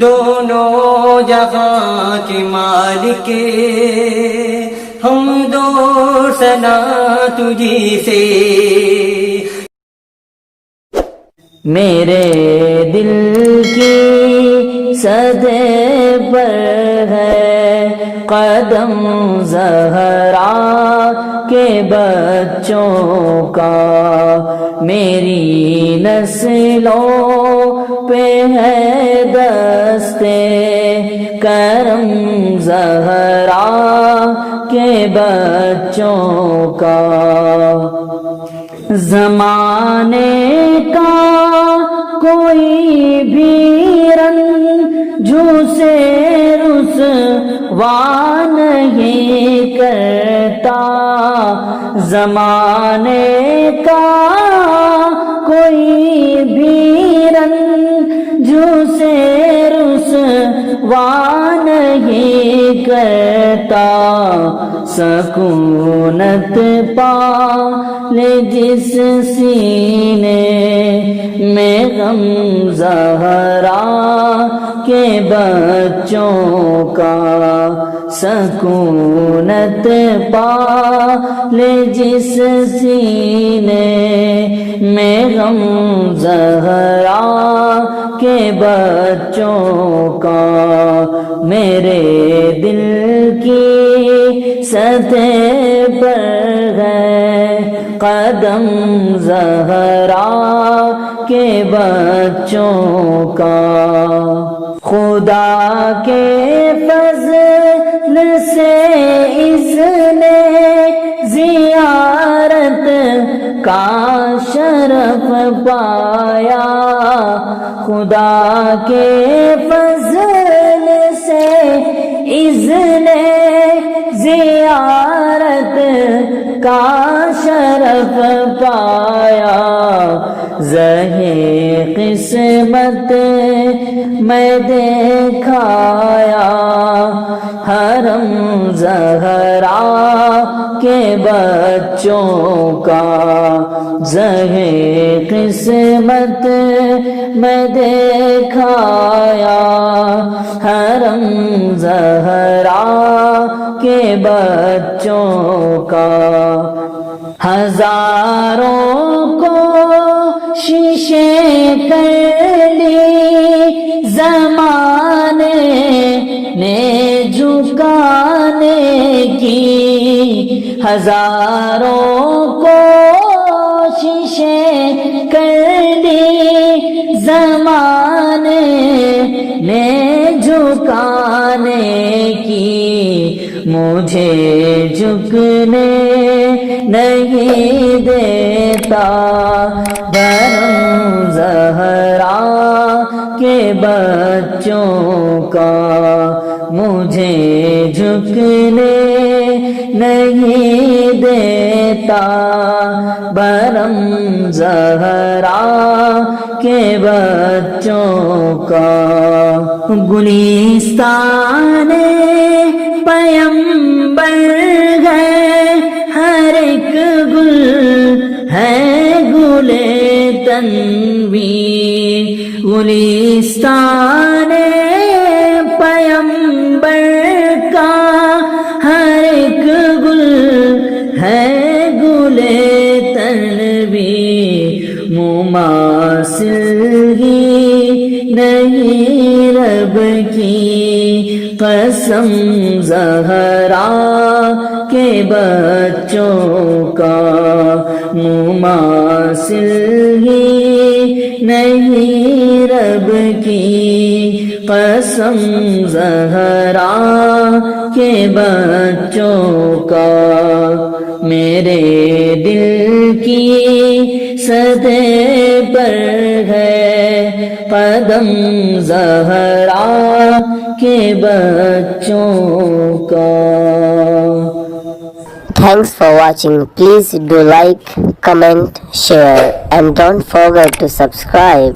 دونوں جہاں کے مالک حمد و ثنا تجھی سے. میرے دل کی سطح پر ہے قدم زہرا کے بچوں کا، میری نسلوں پہ ہے دستے کرم زہرا کے بچوں کا. زمانے کا کوئی بھی رنجو سے رسوا نہیں کرتا، زمانے کا کوئی بھی رنجو سے رسوا نہیں کرتا. سکونت پا لے جس سینے میں غم زہرا کے بچوں کا، سکونت پا لے جس سینے میں غم زہرا کے بچوں کا. میرے دل کی سطح پر ہے قدم زہرا کے بچوں کا. خدا کے فضل سے اس نے زیارت کا شرف پایا، خدا کے فضل سے اس نے زیارت کا شرف پایا. زہے قسمت میں دیکھایا حرم زہرا کے بچوں کا، زہے قسمت میں دیکھایا حرم زہرا کے بچوں کا. ہزاروں کو شیشے کر لی زمانے نے جھکانے کی، ہزاروں کو شیشے کر لی زمانے نے جھکانے کی، مجھے جھکنے نہیں دیتا بھرم زہرا کے بچوں کا، مجھے جھکنے نہیں دیتا بھرم زہرا کے بچوں کا. گلستان پیمبر ہے ہر ایک گل ہے گل تنویر، گلستان پیمبر کا ہر ایک گل ہے گل تنویر. مماثل ہی نہیں رب کی قسم زہرا کے بچوں کا، مماثل ہی نہیں رب کی قسم زہرا کے بچوں کا. میرے دل کی سطح پر ہے قدم زہرا کے بچوں کا. Thanks for watching. Please do like, comment, share and don't forget to subscribe.